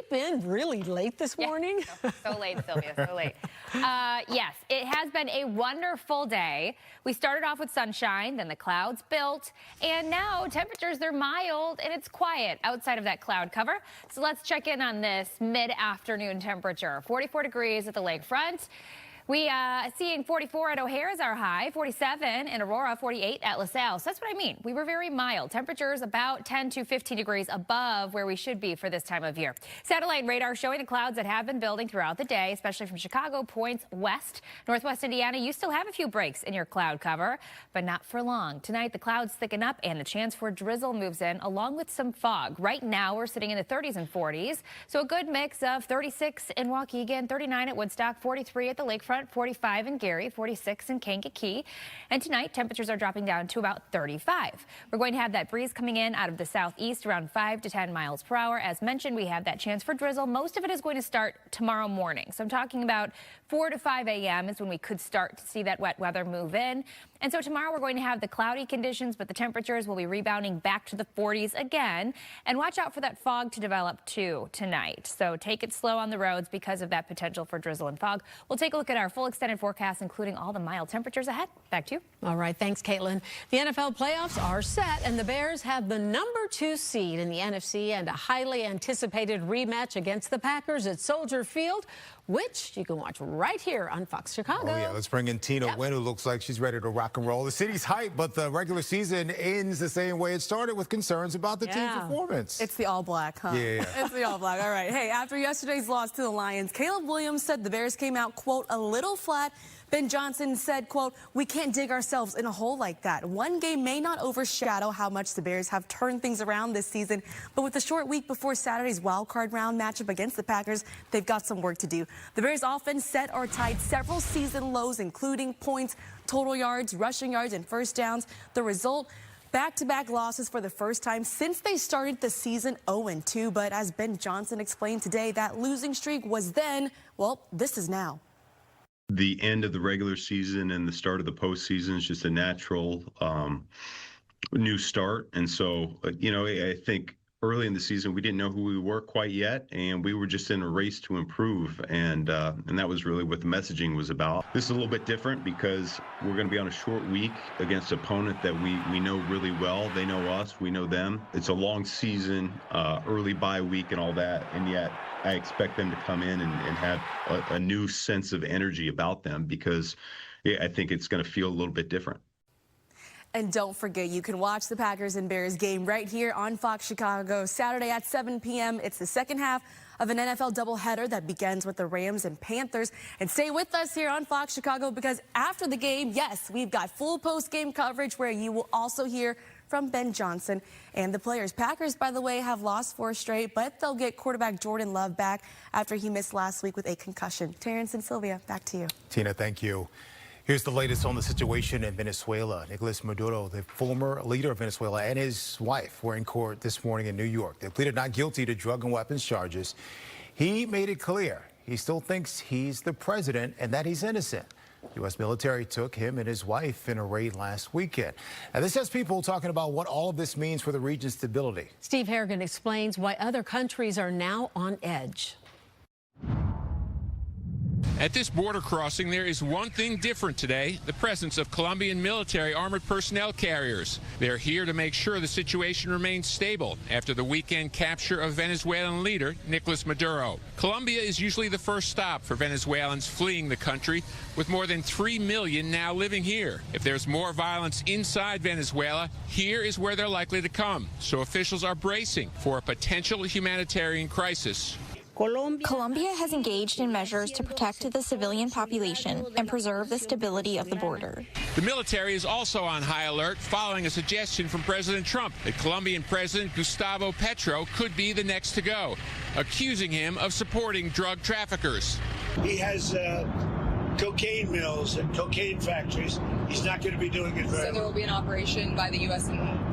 been really late this morning? So late, Sylvia, so late. Yes, it has been a wonderful day. We started off with sunshine, then the clouds built, and now temperatures, they're mild and it's quiet outside of that cloud cover. So let's check in on this mid-afternoon temperature. 44 degrees at the lakefront. We seeing 44 at O'Hare as our high, 47 in Aurora, 48 at LaSalle. So that's what I mean. We were very mild. Temperatures about 10 to 15 degrees above where we should be for this time of year. Satellite radar showing the clouds that have been building throughout the day, especially from Chicago points west. Northwest Indiana, you still have a few breaks in your cloud cover, but not for long. Tonight, the clouds thicken up and the chance for drizzle moves in along with some fog. Right now, we're sitting in the 30s and 40s. So a good mix of 36 in Waukegan, 39 at Woodstock, 43 at the lakefront, 45 in Gary, 46 in Kankakee. And tonight, temperatures are dropping down to about 35. We're going to have that breeze coming in out of the southeast around 5 to 10 miles per hour. As mentioned, we have that chance for drizzle. Most of it is going to start tomorrow morning. So I'm talking about 4 to 5 a.m. is when we could start to see that wet weather move in. And so tomorrow we're going to have the cloudy conditions, but the temperatures will be rebounding back to the 40s again. And watch out for that fog to develop too tonight. So take it slow on the roads because of that potential for drizzle and fog. We'll take a look at our full extended forecast, including all the mild temperatures ahead. Back to you. All right. Thanks, Caitlin. The NFL playoffs are set, and the Bears have the #2 seed in the NFC and a highly anticipated rematch against the Packers at Soldier Field, which you can watch right here on Fox Chicago. Oh, yeah. Let's bring in Tina Wynn, who looks like she's ready to rock and roll. The city's hyped, but the regular season ends the same way it started, with concerns about the team's performance. It's the all-black, huh? Yeah. It's the all-black. All right. Hey, after yesterday's loss to the Lions, Caleb Williams said the Bears came out, quote, a little flat. Ben Johnson said, quote, we can't dig ourselves in a hole like that. One game may not overshadow how much the Bears have turned things around this season, but with the short week before Saturday's wildcard round matchup against the Packers, they've got some work to do. The Bears offense set or tied several season lows, including points, total yards, rushing yards, and first downs. The result, back-to-back losses for the first time since they started the season 0-2. But as Ben Johnson explained today, that losing streak was then, well, this is now. The end of the regular season and the start of the postseason is just a natural new start. And so, you know, I think early in the season, we didn't know who we were quite yet, and we were just in a race to improve. And that was really what the messaging was about. This is a little bit different because we're going to be on a short week against an opponent that we know really well. They know us, we know them. It's a long season, early bye week and all that, and yet I expect them to come in and have a new sense of energy about them, because I think it's going to feel a little bit different. And don't forget, you can watch the Packers and Bears game right here on Fox Chicago Saturday at 7 p.m. It's the second half of an NFL doubleheader that begins with the Rams and Panthers. And stay with us here on Fox Chicago, because after the game, yes, we've got full post-game coverage where you will also hear from Ben Johnson and the players. Packers, by the way, have lost 4 straight, but they'll get quarterback Jordan Love back after he missed last week with a concussion. Terrence and Sylvia, back to you. Tina, thank you. Here's the latest on the situation in Venezuela. Nicolas Maduro, the former leader of Venezuela, and his wife were in court this morning in New York. They pleaded not guilty to drug and weapons charges. He made it clear he still thinks he's the president and that he's innocent. U.S. military took him and his wife in a raid last weekend. Now, this has people talking about what all of this means for the region's stability. Steve Harrigan explains why other countries are now on edge. At this border crossing, there is one thing different today: the presence of Colombian military armored personnel carriers. They're here to make sure the situation remains stable after the weekend capture of Venezuelan leader Nicolas Maduro. Colombia is usually the first stop for Venezuelans fleeing the country, with more than 3 million now living here. If there's more violence inside Venezuela, here is where they're likely to come. So officials are bracing for a potential humanitarian crisis. Colombia has engaged in measures to protect the civilian population and preserve the stability of the border. The military is also on high alert following a suggestion from President Trump that Colombian President Gustavo Petro could be the next to go, accusing him of supporting drug traffickers. He has cocaine mills and cocaine factories. He's not going to be doing it very So there will be an operation by the U.S.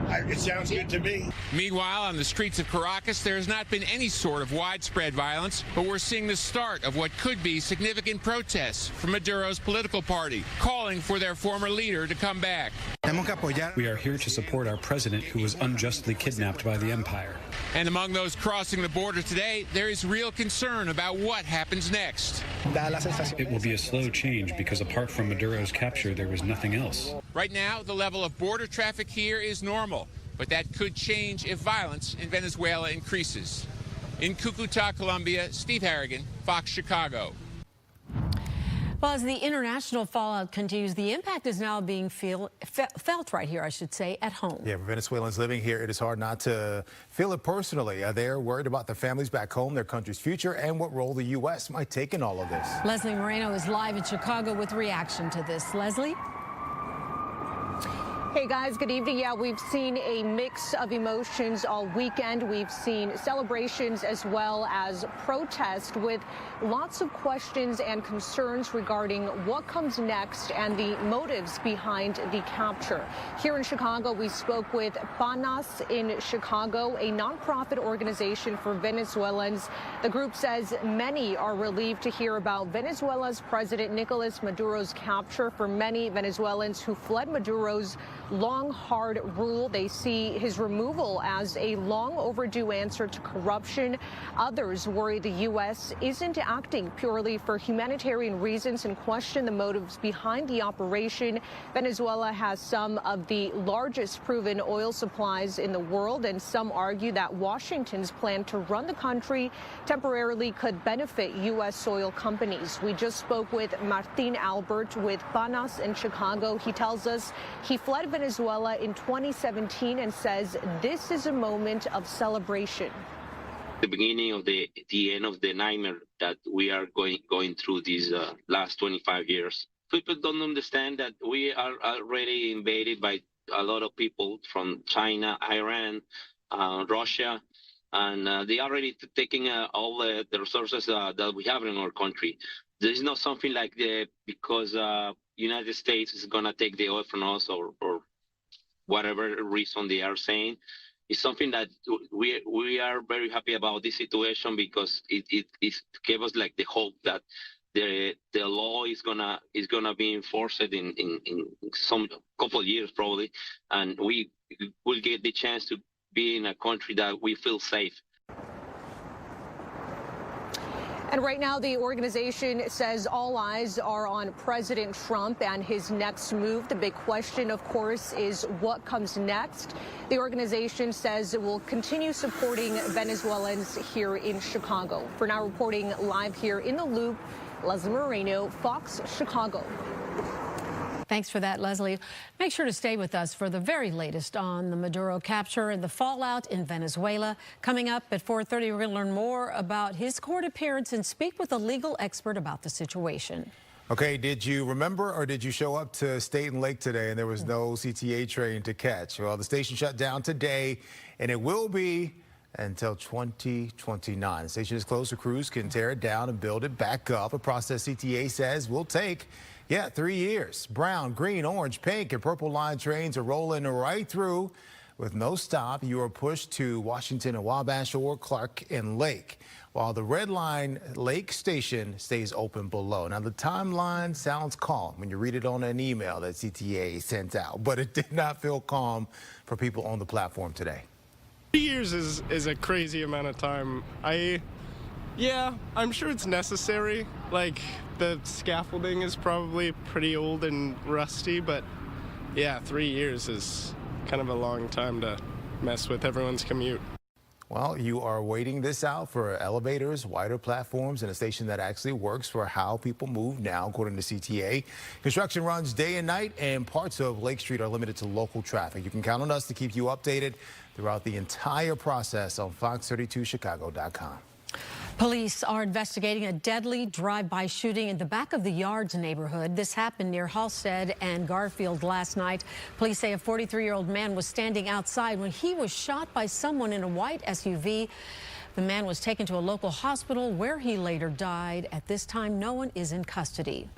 It sounds good to me. Meanwhile, on the streets of Caracas, there has not been any sort of widespread violence, but we're seeing the start of what could be significant protests from Maduro's political party, calling for their former leader to come back. We are here to support our president, who was unjustly kidnapped by the empire. And among those crossing the border today, there is real concern about what happens next. It will be a slow change because apart from Maduro's capture, there was nothing else. Right now, the level of border traffic here is normal, but that could change if violence in Venezuela increases. In Cucuta, Colombia, Steve Harrigan, Fox Chicago. Well, as the international fallout continues, the impact is now being felt right here, I should say, at home. Yeah, for Venezuelans living here, it is hard not to feel it personally. They're worried about their families back home, their country's future, and what role the U.S. might take in all of this. Leslie Moreno is live in Chicago with reaction to this. Leslie? Hey guys, good evening. Yeah, we've seen a mix of emotions all weekend. We've seen celebrations as well as protest with lots of questions and concerns regarding what comes next and the motives behind the capture. Here in Chicago, we spoke with Panas in Chicago, a nonprofit organization for Venezuelans. The group says many are relieved to hear about Venezuela's President Nicolas Maduro's capture. For many Venezuelans who fled Maduro's long, hard rule, they see his removal as a long overdue answer to corruption. Others worry the U.S. isn't acting purely for humanitarian reasons and question the motives behind the operation. Venezuela has some of the largest proven oil supplies in the world, and some argue that Washington's plan to run the country temporarily could benefit U.S. oil companies. We just spoke with Martin Albert with Panas in Chicago. He tells us he fled Venezuela in 2017 and says this is a moment of celebration. The beginning of the end of the nightmare that we are going through these last 25 years. People don't understand that we are already invaded by a lot of people from China, Iran, Russia, and they are already taking all the resources that we have in our country. There is not something like that because United States is going to take the oil from us or whatever reason they are saying. It's something that we are very happy about this situation because it gave us like the hope that the law is gonna be enforced in some couple of years probably, and we will get the chance to be in a country that we feel safe. And right now, the organization says all eyes are on President Trump and his next move. The big question, of course, is what comes next. The organization says it will continue supporting Venezuelans here in Chicago. For now, reporting live here in the Loop, Leslie Moreno, Fox Chicago. Thanks for that, Leslie. Make sure to stay with us for the very latest on the Maduro capture and the fallout in Venezuela. Coming up at 4:30, we're going to learn more about his court appearance and speak with a legal expert about the situation. Okay, did you remember or did you show up to Staten Lake today and there was no CTA train to catch? Well, the station shut down today and it will be until 2029. The station is closed so crews can tear it down and build it back up, a process CTA says will take 3 years. Brown, green, orange, pink, and purple line trains are rolling right through with no stop. You are pushed to Washington and Wabash or Clark and Lake, while the red line Lake Station stays open below. Now, the timeline sounds calm when you read it on an email that CTA sent out, but it did not feel calm for people on the platform today. 3 years is a crazy amount of time. Yeah, I'm sure it's necessary. Like, the scaffolding is probably pretty old and rusty, but yeah, 3 years is kind of a long time to mess with everyone's commute. Well, you are waiting this out for elevators, wider platforms, and a station that actually works for how people move now, according to CTA. Construction runs day and night, and parts of Lake Street are limited to local traffic. You can count on us to keep you updated throughout the entire process on fox32chicago.com. Police are investigating a deadly drive-by shooting in the back of the Yards neighborhood. This happened near Halstead and Garfield last night. Police say a 43-year-old man was standing outside when he was shot by someone in a white SUV. The man was taken to a local hospital where he later died. At this time, no one is in custody.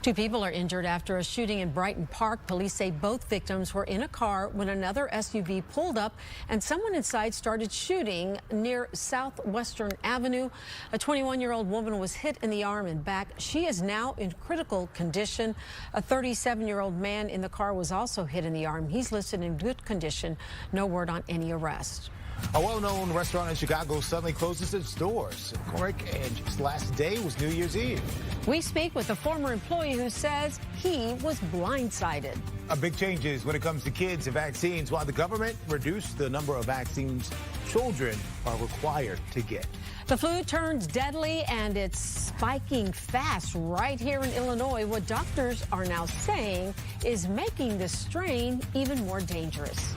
2 people are injured after a shooting in Brighton Park. Police say both victims were in a car when another SUV pulled up and someone inside started shooting near Southwestern Avenue. A 21-year-old woman was hit in the arm and back. She is now in critical condition. A 37-year-old man in the car was also hit in the arm. He's listed in good condition. No word on any arrest. A well-known restaurant in Chicago suddenly closes its doors. And its last day was New Year's Eve. We speak with a former employee who says he was blindsided. A big changes when it comes to kids and vaccines, while the government reduced the number of vaccines children are required to get. The flu turns deadly and it's spiking fast right here in Illinois. What doctors are now saying is making this strain even more dangerous.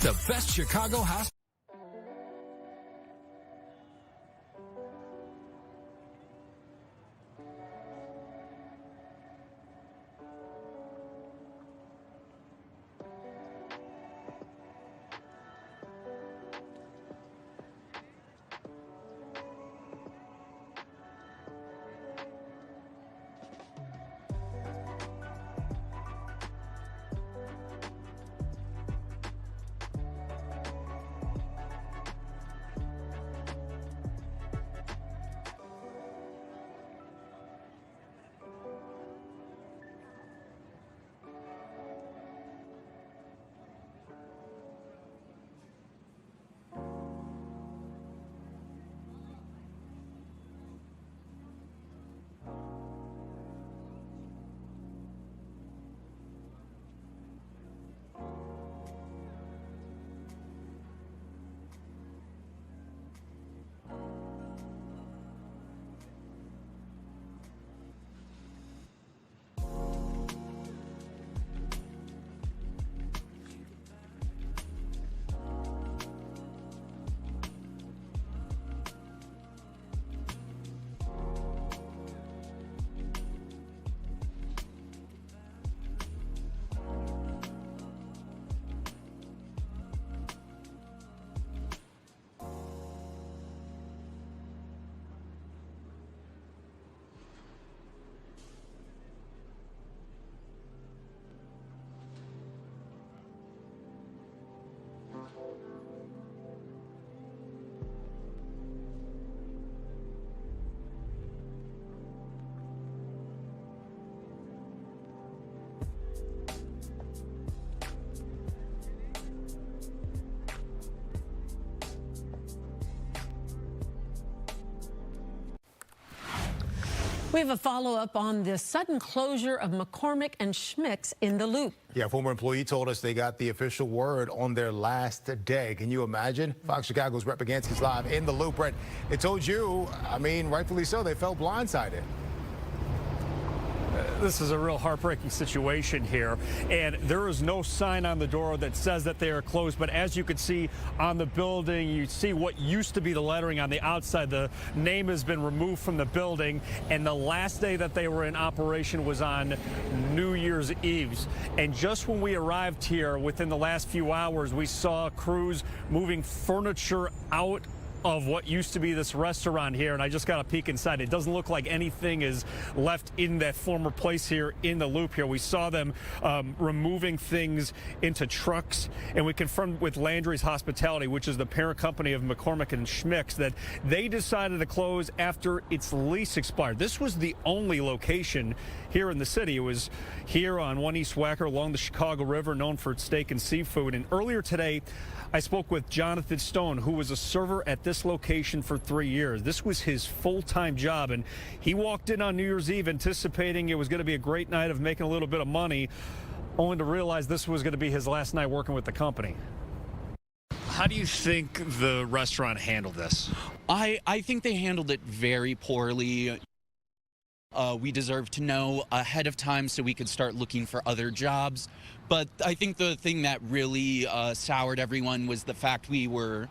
The best Chicago hospital. We have a follow-up on the sudden closure of McCormick and Schmick's in the Loop. Yeah, a former employee told us they got the official word on their last day. Can you imagine? Fox Chicago's Brett Bagansky's live in the Loop. Brett, it told you, I mean, rightfully so, they felt blindsided. This is a real heartbreaking situation here, and there is no sign on the door that says that they are closed, but as you can see on the building, you see what used to be the lettering on the outside. The name has been removed from the building, and the last day that they were in operation was on New Year's Eve. And just when we arrived here within the last few hours, we saw crews moving furniture out of what used to be this restaurant here, and I just got a peek inside. It doesn't look like anything is left in that former place here in the Loop here. We saw them removing things into trucks, and we confirmed with Landry's Hospitality, which is the parent company of McCormick and Schmick's, that they decided to close after its lease expired. This was the only location here in the city. It was here on 1 East Wacker along the Chicago River, known for its steak and seafood. And earlier today, I spoke with Jonathan Stone, who was a server at this location for 3 years. This was his full-time job, and he walked in on New Year's Eve anticipating it was going to be a great night of making a little bit of money, only to realize this was going to be his last night working with the company. How do you think the restaurant handled this? I think they handled it very poorly. We deserve to know ahead of time so we could start looking for other jobs. But I think the thing that really soured everyone was the fact we were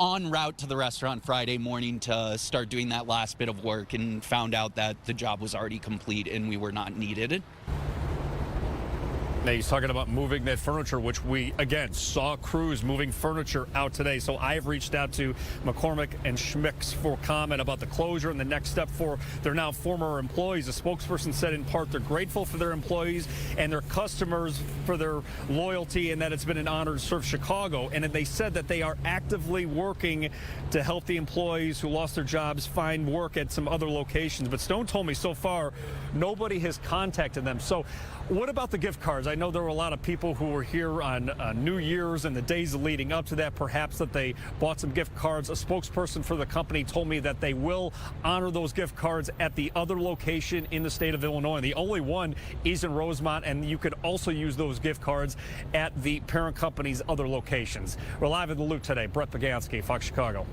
en route to the restaurant Friday morning to start doing that last bit of work and found out that the job was already complete and we were not needed. Now, he's talking about moving that furniture, which we, again, saw crews moving furniture out today. So I've reached out to McCormick and Schmick's for comment about the closure and the next step for their now former employees. A spokesperson said in part they're grateful for their employees and their customers for their loyalty and that it's been an honor to serve Chicago. And they said that they are actively working to help the employees who lost their jobs find work at some other locations. But Stone told me so far nobody has contacted them. So what about the gift cards? I know there were a lot of people who were here on New Year's and the days leading up to that, perhaps that they bought some gift cards. A spokesperson for the company told me that they will honor those gift cards at the other location in the state of Illinois. The only one is in Rosemont, and you could also use those gift cards at the parent company's other locations. We're live in the loop today. Brett Pagansky, Fox Chicago.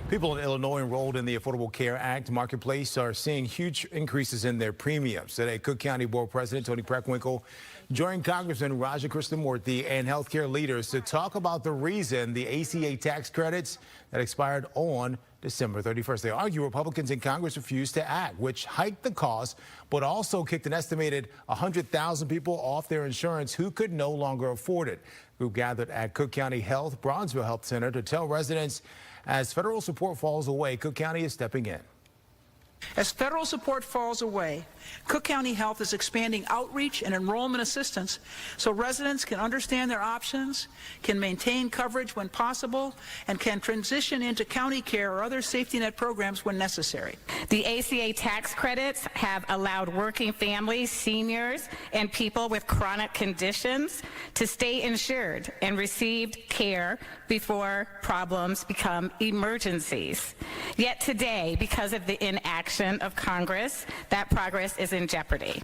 People in Illinois enrolled in the Affordable Care Act marketplace are seeing huge increases in their premiums. Today, Cook County Board President Tony Preckwinkle joined Congressman Raja Krishnamurthy and healthcare leaders to talk about the reason the ACA tax credits that expired on December 31st. They argue Republicans in Congress refused to act, which hiked the cost, but also kicked an estimated 100,000 people off their insurance who could no longer afford it. The group gathered at Cook County Health Bronzeville Health Center to tell residents as federal support falls away, Cook County is stepping in. As federal support falls away, Cook County Health is expanding outreach and enrollment assistance so residents can understand their options, can maintain coverage when possible, and can transition into county care or other safety net programs when necessary. The ACA tax credits have allowed working families, seniors, and people with chronic conditions to stay insured and receive care before problems become emergencies. Yet today, because of the inaction of Congress, that progress is in jeopardy.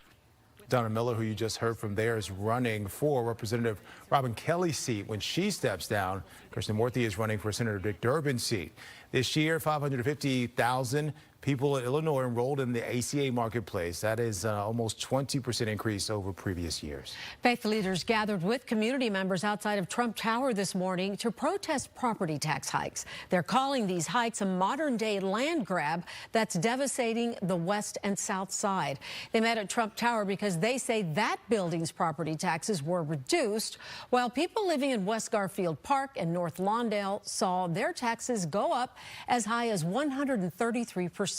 Donna Miller, who you just heard from there, is running for Representative Robin Kelly's seat. When she steps down, Krishnamurthy is running for Senator Dick Durbin's seat. This year, 550,000 people in Illinois enrolled in the ACA marketplace. That is almost 20% increase over previous years. Faith leaders gathered with community members outside of Trump Tower this morning to protest property tax hikes. They're calling these hikes a modern-day land grab that's devastating the west and south side. They met at Trump Tower because they say that building's property taxes were reduced, while people living in West Garfield Park and North Lawndale saw their taxes go up as high as 133%.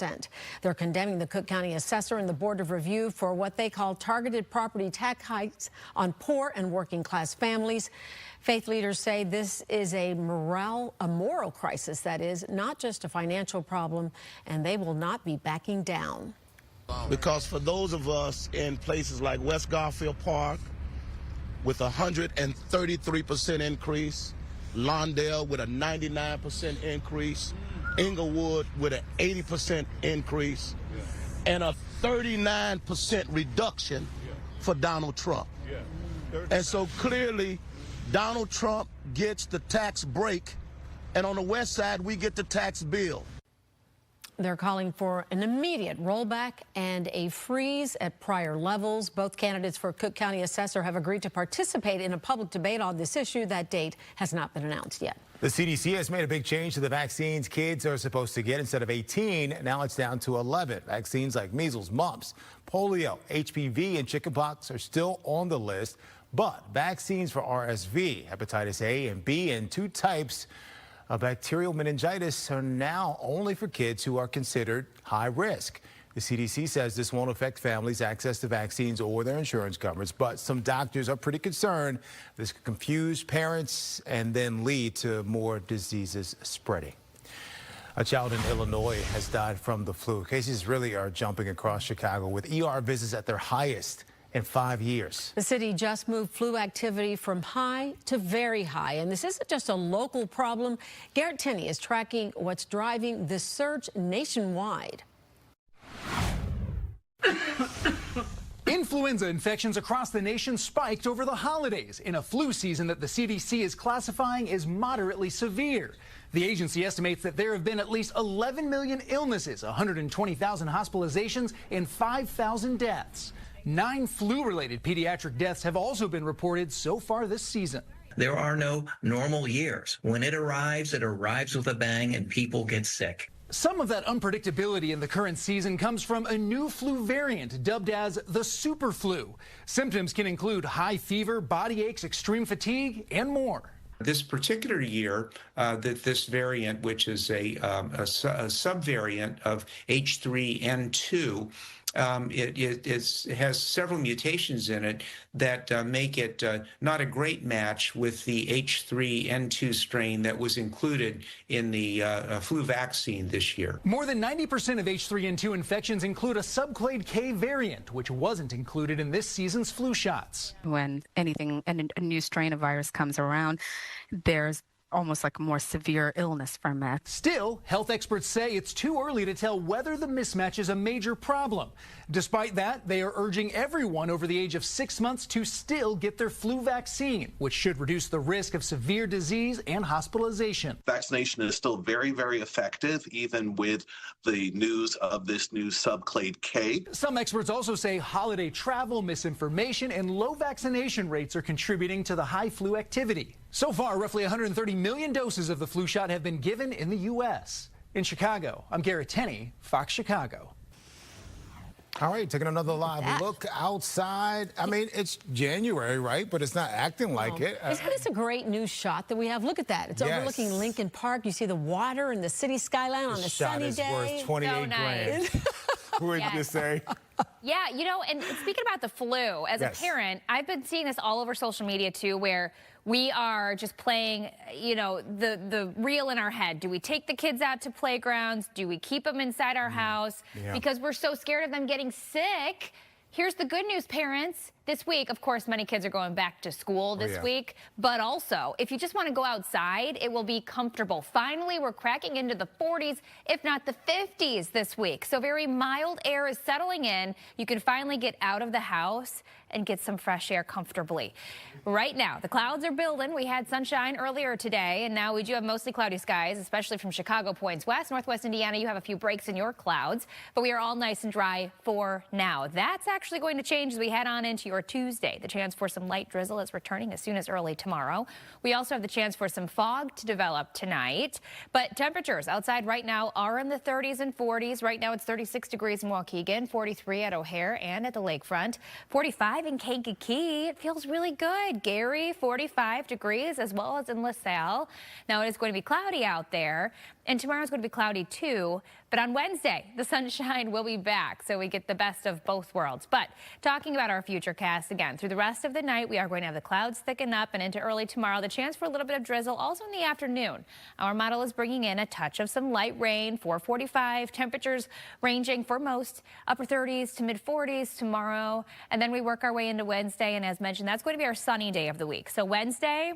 They're condemning the Cook County assessor and the Board of Review for what they call targeted property tax hikes on poor and working class families. Faith leaders say this is a moral crisis, that is, not just a financial problem, and they will not be backing down. Because for those of us in places like West Garfield Park with a 133% increase, Lawndale with a 99% increase, Inglewood with an 80% increase, and a 39% reduction for Donald Trump. And so clearly, Donald Trump gets the tax break, and on the west side, we get the tax bill. They're calling for an immediate rollback and a freeze at prior levels. Both candidates for Cook County assessor have agreed to participate in a public debate on this issue. That date has not been announced yet. The CDC has made a big change to the vaccines kids are supposed to get. Instead of 18, now it's down to 11. Vaccines like measles, mumps, polio, HPV, and chickenpox are still on the list, but vaccines for RSV, hepatitis A and B, and 2 types of bacterial meningitis are now only for kids who are considered high risk. The CDC says this won't affect families' access to vaccines or their insurance coverage, but some doctors are pretty concerned this could confuse parents and then lead to more diseases spreading. A child in Illinois has died from the flu. Cases really are jumping across Chicago, with ER visits at their highest in 5 years. The city just moved flu activity from high to very high, and this isn't just a local problem. Garrett Tenney is tracking what's driving this surge nationwide. Influenza infections across the nation spiked over the holidays in a flu season that the CDC is classifying as moderately severe. The agency estimates that there have been at least 11 million illnesses, 120,000 hospitalizations, and 5,000 deaths. 9 flu-related pediatric deaths have also been reported so far this season. There are no normal years. When it arrives with a bang and people get sick. Some of that unpredictability in the current season comes from a new flu variant dubbed as the super flu. Symptoms can include high fever, body aches, extreme fatigue, and more. This particular year, this variant, which is a subvariant of H3N2, it has several mutations in it that make it not a great match with the H3N2 strain that was included in the flu vaccine this year. More than 90% of H3N2 infections include a subclade K variant, which wasn't included in this season's flu shots. When a new strain of virus comes around, there's almost like a more severe illness from it. Still, health experts say it's too early to tell whether the mismatch is a major problem. Despite that, they are urging everyone over the age of 6 months to still get their flu vaccine, which should reduce the risk of severe disease and hospitalization. Vaccination is still very, very effective, even with the news of this new subclade K. Some experts also say holiday travel, misinformation, and low vaccination rates are contributing to the high flu activity. So far, roughly 130 million doses of the flu shot have been given in the U.S. In Chicago, I'm Garrett Tenney, Fox Chicago. All right, taking another live look outside. I mean, it's January, right? But it's not acting like it. Isn't this a great new shot that we have? Look at that. It's overlooking Lincoln Park. You see the water and the city skyline on a sunny day. This shot is worth 28 grand. Who would you say? Yeah, you know, and speaking about the flu, as a parent, I've been seeing this all over social media too, where we are just playing, you know, the reel in our head. Do we take the kids out to playgrounds? Do we keep them inside our house? Because we're so scared of them getting sick. Here's the good news, parents. This week, of course, many kids are going back to school this week, but also, if you just want to go outside, it will be comfortable. Finally, we're cracking into the 40s, if not the 50s this week. So very mild air is settling in. You can finally get out of the house and get some fresh air comfortably. Right now, the clouds are building. We had sunshine earlier today, and now we do have mostly cloudy skies, especially from Chicago points west. Northwest Indiana, you have a few breaks in your clouds, but we are all nice and dry for now. That's actually going to change as we head on into your Tuesday. The chance for some light drizzle is returning as soon as early tomorrow. We also have the chance for some fog to develop tonight, but temperatures outside right now are in the 30s and 40s. Right now it's 36 degrees in Waukegan, 43 at O'Hare and at the lakefront, 45 in Kankakee. It feels really good. Gary, 45 degrees, as well as in LaSalle. Now it is going to be cloudy out there, and tomorrow is going to be cloudy too. But on Wednesday, the sunshine will be back, so we get the best of both worlds. But talking about our future cast again, through the rest of the night, we are going to have the clouds thicken up, and into early tomorrow, the chance for a little bit of drizzle also in the afternoon. Our model is bringing in a touch of some light rain, 445, temperatures ranging for most upper 30s to mid 40s tomorrow. And then we work our way into Wednesday, and as mentioned, that's going to be our sunny day of the week. So Wednesday,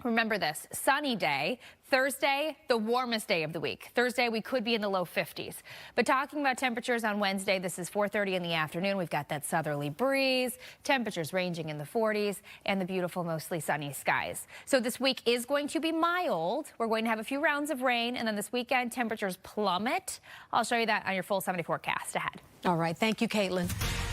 remember this, sunny day. Thursday, the warmest day of the week. Thursday, we could be in the low 50s. But talking about temperatures on Wednesday, this is 4:30 in the afternoon. We've got that southerly breeze, temperatures ranging in the 40s, and the beautiful, mostly sunny skies. So this week is going to be mild. We're going to have a few rounds of rain, and then this weekend, temperatures plummet. I'll show you that on your full 70 forecast ahead. All right, thank you, Caitlin.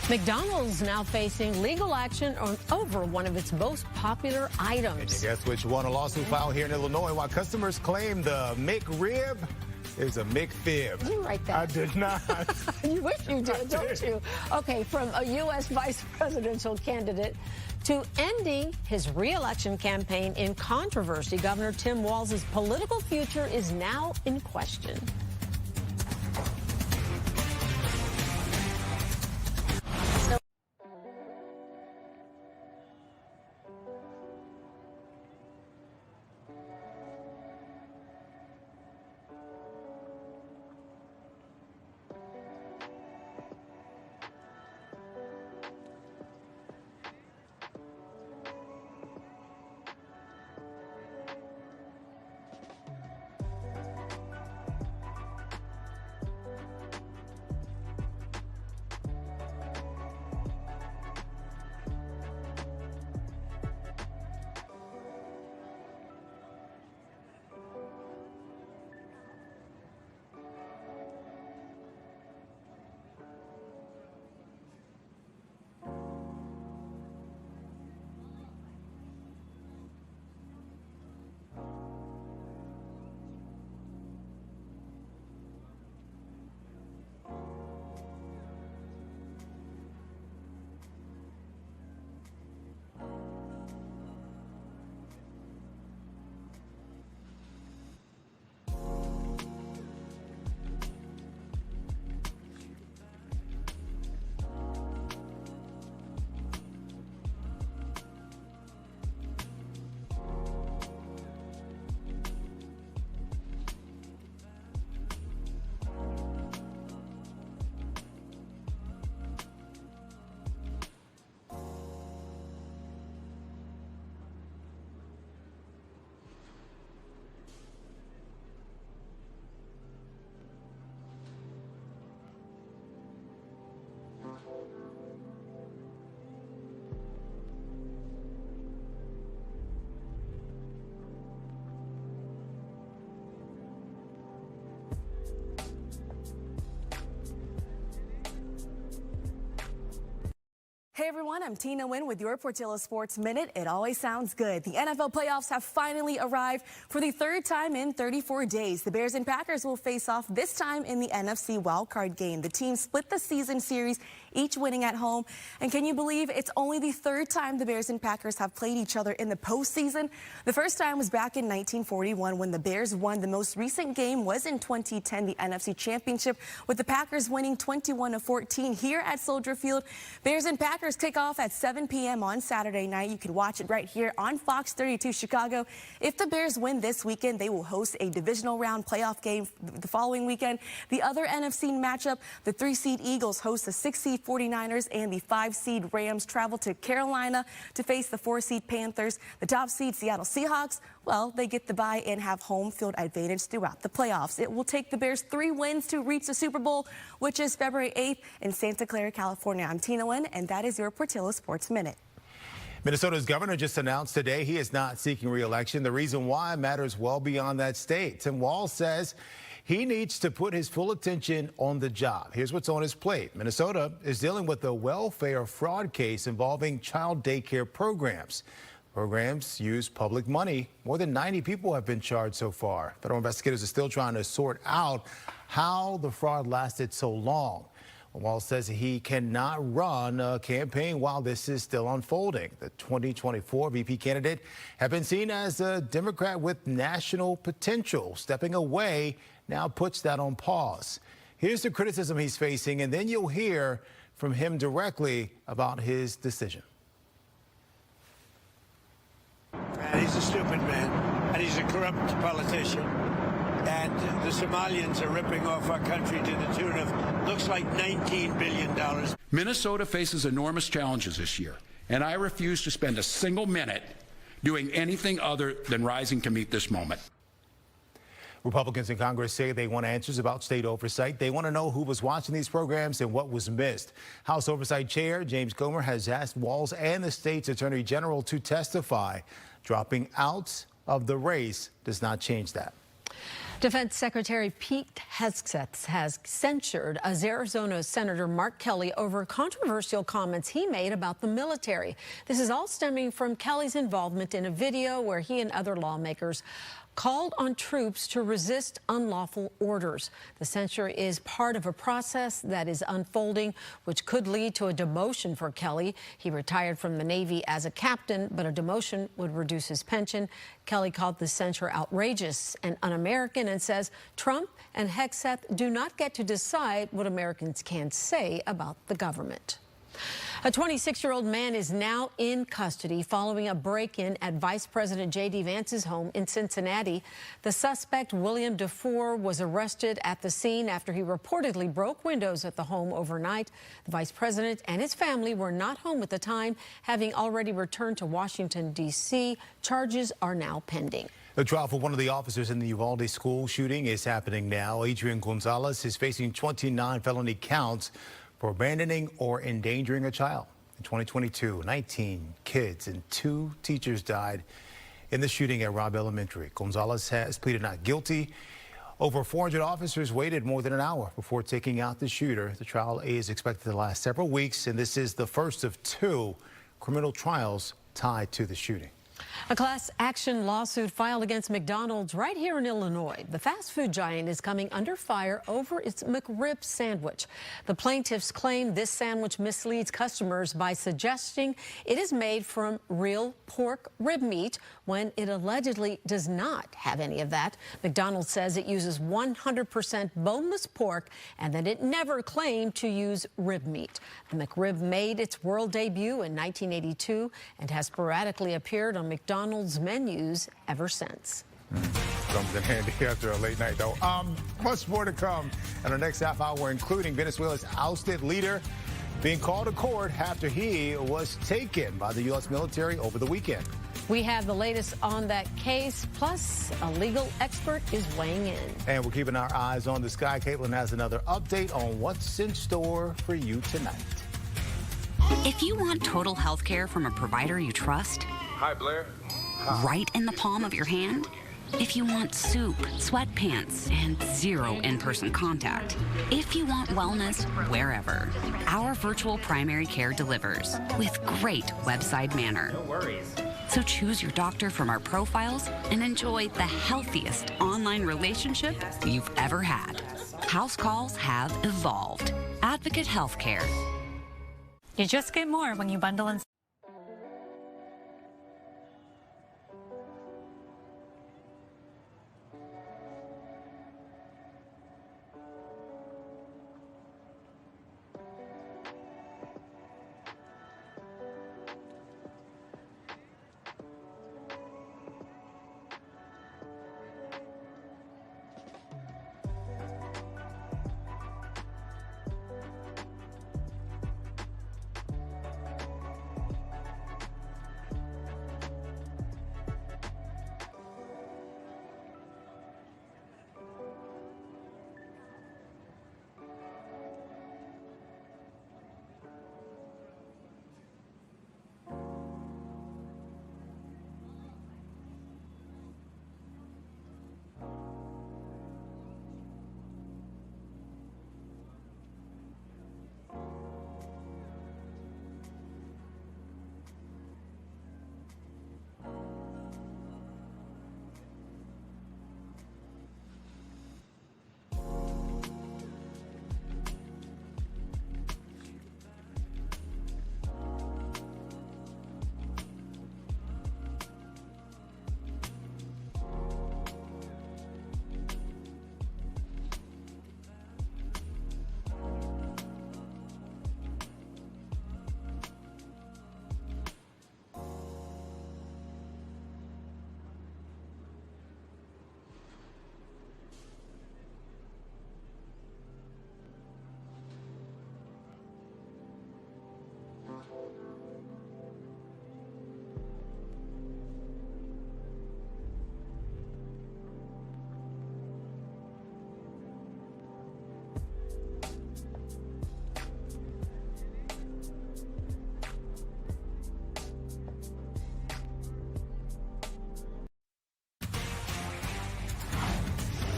McDonald's now facing legal action over one of its most popular items. And guess which one? A lawsuit filed here in Illinois while customers claim the McRib is a McFib. Did you write that? I did not. You wish you did, don't you? Okay, from a U.S. vice presidential candidate to ending his re-election campaign in controversy, Governor Tim Walz's political future is now in question. Hey everyone, I'm Tina Nguyen with your Portillo Sports Minute. It always sounds good. The NFL playoffs have finally arrived for the third time in 34 days. The Bears and Packers will face off this time in the NFC wildcard game. The teams split the season series, each winning at home. And can you believe it's only the third time the Bears and Packers have played each other in the postseason? The first time was back in 1941 when the Bears won. The most recent game was in 2010, the NFC Championship, with the Packers winning 21-14 here at Soldier Field. Bears and Packers kick off at 7 p.m. on Saturday night. You can watch it right here on Fox 32 Chicago. If the Bears win this weekend, they will host a divisional round playoff game the following weekend. The other NFC matchup, the 3-seed Eagles host the 6-seed 49ers, and the 5-seed Rams travel to Carolina to face the 4-seed Panthers. The top seed Seattle Seahawks, well, they get the bye and have home field advantage throughout the playoffs. It will take the Bears 3 wins to reach the Super Bowl, which is February 8th in Santa Clara, California. I'm Tina Nguyen, and that is your Portillo Sports Minute. Minnesota's governor just announced today he is not seeking re-election. The reason why matters well beyond that state. Tim Walz says he needs to put his full attention on the job. Here's what's on his plate. Minnesota is dealing with a welfare fraud case involving child daycare programs. Programs use public money. More than 90 people have been charged so far. Federal investigators are still trying to sort out how the fraud lasted so long. Walz says he cannot run a campaign while this is still unfolding. The 2024 VP candidate had been seen as a Democrat with national potential. Stepping away now puts that on pause. Here's the criticism he's facing, and then you'll hear from him directly about his decision. And he's a stupid man, and he's a corrupt politician. And the Somalians are ripping off our country to the tune of, looks like $19 billion. Minnesota faces enormous challenges this year, and I refuse to spend a single minute doing anything other than rising to meet this moment. Republicans in Congress say they want answers about state oversight. They want to know who was watching these programs and what was missed. House Oversight Chair James Comer has asked Walz and the state's Attorney General to testify. Dropping out of the race does not change that. Defense Secretary Pete Hegseth has censured Arizona Senator Mark Kelly over controversial comments he made about the military. This is all stemming from Kelly's involvement in a video where he and other lawmakers called on troops to resist unlawful orders. The censure is part of a process that is unfolding, which could lead to a demotion for Kelly. He retired from the Navy as a captain, but a demotion would reduce his pension. Kelly called the censure outrageous and un-American and says Trump and Hegseth do not get to decide what Americans can say about the government. A 26-year-old man is now in custody following a break-in at Vice President J.D. Vance's home in Cincinnati. The suspect, William DeFore, was arrested at the scene after he reportedly broke windows at the home overnight. The vice president and his family were not home at the time, having already returned to Washington, D.C. Charges are now pending. The trial for one of the officers in the Uvalde school shooting is happening now. Adrian Gonzalez is facing 29 felony counts for abandoning or endangering a child. In 2022, 19 kids and 2 teachers died in the shooting at Robb Elementary. Gonzalez has pleaded not guilty. Over 400 officers waited more than an hour before taking out the shooter. The trial is expected to last several weeks, and this is the first of 2 criminal trials tied to the shooting. A class action lawsuit filed against McDonald's right here in Illinois. The fast food giant is coming under fire over its McRib sandwich. The plaintiffs claim this sandwich misleads customers by suggesting it is made from real pork rib meat when it allegedly does not have any of that. McDonald's says it uses 100% boneless pork and that it never claimed to use rib meat. The McRib made its world debut in 1982 and has sporadically appeared on McDonald's menus ever since. Comes in handy after a late night, though. Much more to come in our next half hour, including Venezuela's ousted leader being called to court after he was taken by the U.S. military over the weekend. We have the latest on that case, plus a legal expert is weighing in. And we're keeping our eyes on the sky. Caitlin has another update on what's in store for you tonight. If you want total health care from a provider you trust, hi, Blair. Right in the palm of your hand, If you want soup, sweatpants, and zero in-person contact. If you want wellness wherever. Our virtual primary care delivers with great website manner. No worries. So choose your doctor from our profiles and enjoy the healthiest online relationship you've ever had. House calls have evolved. Advocate Healthcare. You just get more when you bundle and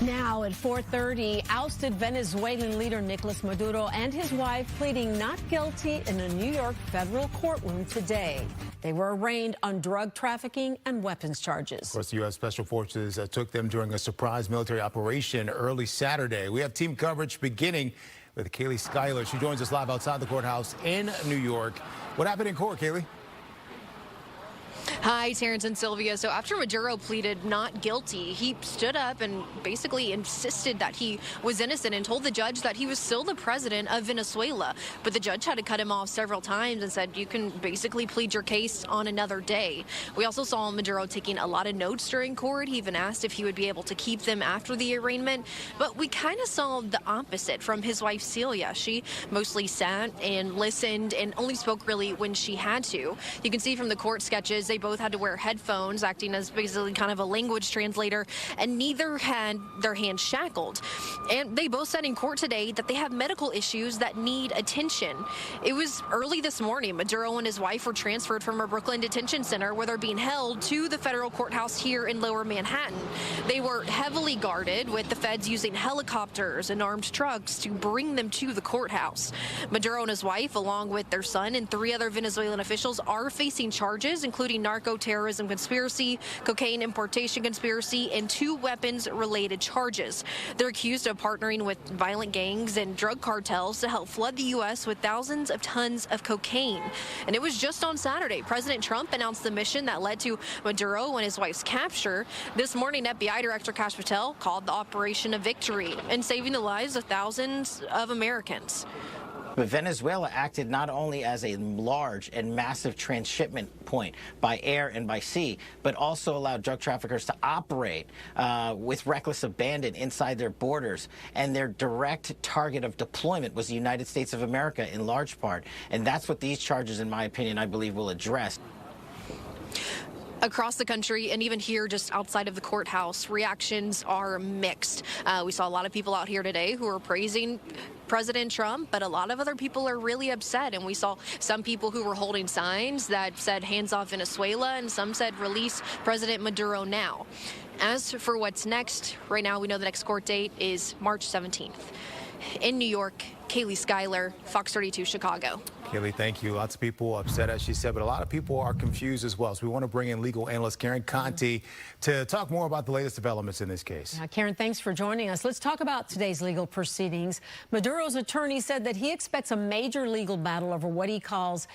Now at 4:30, ousted Venezuelan leader Nicolas Maduro and his wife pleading not guilty in a New York federal courtroom today. They were arraigned on drug trafficking and weapons charges. Of course, the U.S. Special Forces took them during a surprise military operation early Saturday. We have team coverage beginning with Kaylee Schuyler. She joins us live outside the courthouse in New York. What happened in court, Kaylee? Hi, Terrence and Sylvia. So after Maduro pleaded not guilty, he stood up and basically insisted that he was innocent and told the judge that he was still the president of Venezuela. But the judge had to cut him off several times and said, you can basically plead your case on another day. We also saw Maduro taking a lot of notes during court. He even asked if he would be able to keep them after the arraignment. But we kind of saw the opposite from his wife, Celia. She mostly sat and listened and only spoke really when she had to. You can see from the court sketches, they both had to wear headphones, acting as basically kind of a language translator, and neither had their hands shackled. And they both said in court today that they have medical issues that need attention. It was early this morning. Maduro and his wife were transferred from a Brooklyn detention center where they're being held to the federal courthouse here in Lower Manhattan. They were heavily guarded, with the feds using helicopters and armed trucks to bring them to the courthouse. Maduro and his wife, along with their son and 3 other Venezuelan officials, are facing charges, including narco-terrorism conspiracy, cocaine importation conspiracy, and 2 weapons-related charges. They're accused of partnering with violent gangs and drug cartels to help flood the U.S. with thousands of tons of cocaine. And it was just on Saturday, President Trump announced the mission that led to Maduro and his wife's capture. This morning, FBI Director Kash Patel called the operation a victory in saving the lives of thousands of Americans. But Venezuela acted not only as a large and massive transshipment point by air and by sea, but also allowed drug traffickers to operate with reckless abandon inside their borders. And their direct target of deployment was the United States of America in large part. And that's what these charges, in my opinion, I believe will address. Across the country, and even here just outside of the courthouse, reactions are mixed. We saw a lot of people out here today who are praising President Trump, but a lot of other people are really upset. And we saw some people who were holding signs that said hands off Venezuela, and some said release President Maduro now. As for what's next, right now we know the next court date is March 17th. In New York, Kaylee Schuyler, Fox 32 Chicago. Kaylee, thank you. Lots of people upset, as she said, but a lot of people are confused as well. So we want to bring in legal analyst Karen Conti to talk more about the latest developments in this case. Karen, thanks for joining us. Let's talk about today's legal proceedings. Maduro's attorney said that he expects a major legal battle over what he calls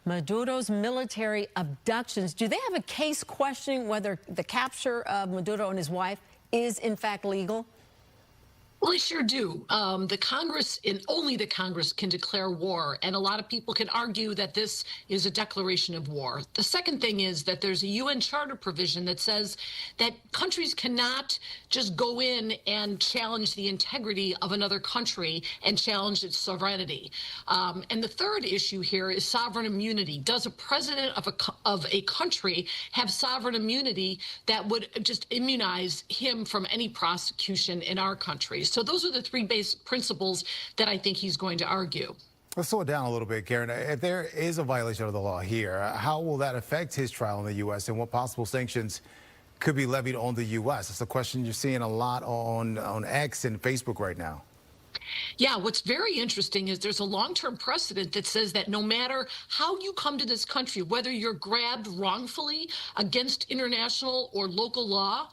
Maduro's military abductions. Do they have a case questioning whether the capture of Maduro and his wife is in fact legal? Well, they sure do. The Congress, and only the Congress, can declare war, and a lot of people can argue that this is a declaration of war. The second thing is that there's a UN charter provision that says that countries cannot just go in and challenge the integrity of another country and challenge its sovereignty. And the third issue here is sovereign immunity. Does a president of a country have sovereign immunity that would just immunize him from any prosecution in our country? So those are the three basic principles that I think he's going to argue. Let's slow it down a little bit, Karen. If there is a violation of the law here, how will that affect his trial in the U.S. and what possible sanctions could be levied on the U.S.? It's a question you're seeing a lot on X and Facebook right now. Yeah, what's very interesting is there's a long-term precedent that says that no matter how you come to this country, whether you're grabbed wrongfully against international or local law,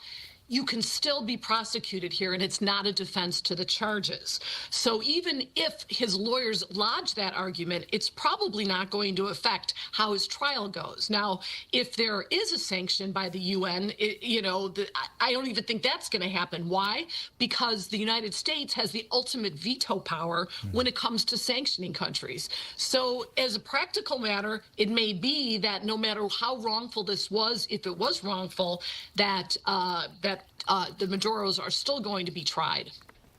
you can still be prosecuted here, and it's not a defense to the charges. So even if his lawyers lodge that argument, it's probably not going to affect how his trial goes. Now, if there is a sanction by the UN, I don't even think that's going to happen. Why? Because the United States has the ultimate veto power when it comes to sanctioning countries. So as a practical matter, it may be that no matter how wrongful this was, if it was wrongful, that the Maduros are still going to be tried.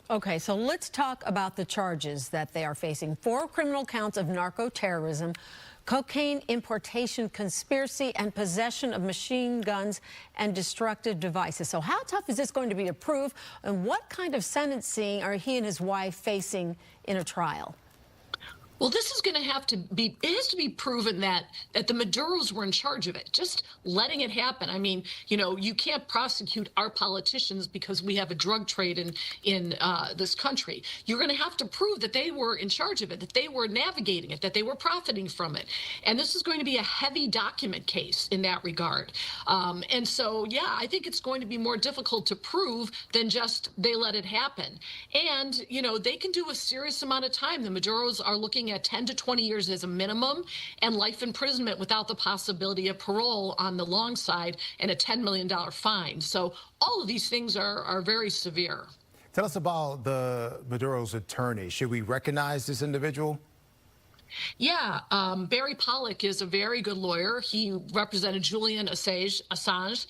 Okay, so let's talk about the charges that they are facing. 4 criminal counts of narco-terrorism, cocaine importation conspiracy, and possession of machine guns and destructive devices. So how tough is this going to be to prove, and what kind of sentencing are he and his wife facing in a trial? Well, this is going to have to be, it has to be proven that the Maduros were in charge of it, just letting it happen. I mean, you can't prosecute our politicians because we have a drug trade in this country. You're going to have to prove that they were in charge of it, that they were navigating it, that they were profiting from it. And this is going to be a heavy document case in that regard. And so, yeah, I think it's going to be more difficult to prove than just they let it happen. And, they can do a serious amount of time. The Maduros are looking at 10 to 20 years as a minimum and life imprisonment without the possibility of parole on the long side and a $10 million fine. So all of these things are very severe. Tell us about the Maduro's attorney. Should we recognize this individual? Yeah, Barry Pollock is a very good lawyer. He represented Julian Assange,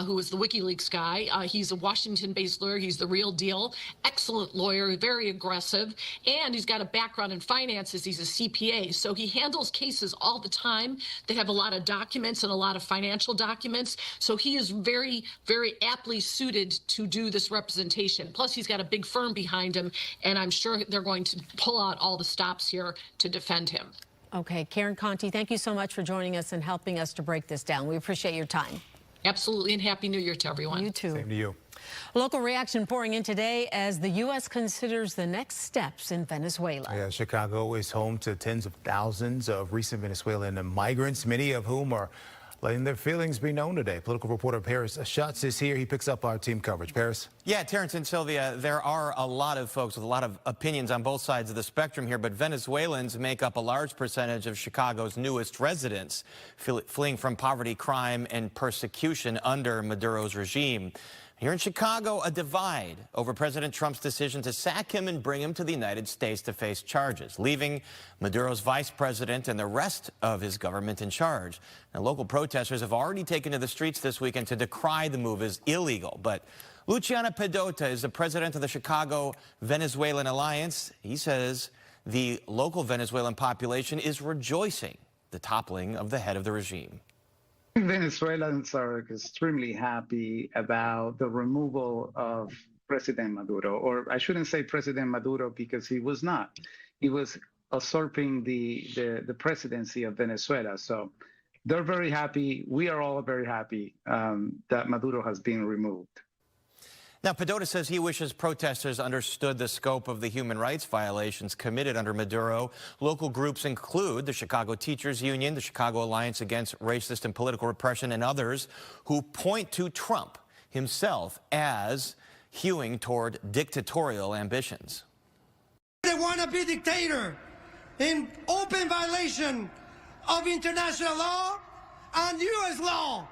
who was the WikiLeaks guy. He's a Washington-based lawyer. He's the real deal. Excellent lawyer, very aggressive, and he's got a background in finances. He's a CPA, so he handles cases all the time that have a lot of documents and a lot of financial documents. So he is very, very aptly suited to do this representation. Plus, he's got a big firm behind him, and I'm sure they're going to pull out all the stops here to defend him. Okay, Karen Conti, thank you so much for joining us and helping us to break this down. We appreciate your time. Absolutely, and Happy New Year to everyone. You too. Same to you. Local reaction pouring in today as the U.S. considers the next steps in Venezuela. Yeah, Chicago is home to tens of thousands of recent Venezuelan migrants, many of whom are letting their feelings be known today. Political reporter Paris Schutz is here. He picks up our team coverage. Paris? Yeah, Terrence and Sylvia, there are a lot of folks with a lot of opinions on both sides of the spectrum here, but Venezuelans make up a large percentage of Chicago's newest residents, fleeing from poverty, crime, and persecution under Maduro's regime. Here in Chicago, a divide over President Trump's decision to sack him and bring him to the United States to face charges, leaving Maduro's vice president and the rest of his government in charge. Now, local protesters have already taken to the streets this weekend to decry the move as illegal. But Luciana Pedota is the president of the Chicago Venezuelan Alliance. He says the local Venezuelan population is rejoicing the toppling of the head of the regime. Venezuelans are extremely happy about the removal of President Maduro, or I shouldn't say President Maduro because he was not. He was usurping the presidency of Venezuela. So they're very happy. We are all very happy that Maduro has been removed. Now, Pedota says he wishes protesters understood the scope of the human rights violations committed under Maduro. Local groups include the Chicago Teachers Union, the Chicago Alliance Against Racist and Political Repression, and others who point to Trump himself as hewing toward dictatorial ambitions. They want to be dictator in open violation of international law and U.S. law,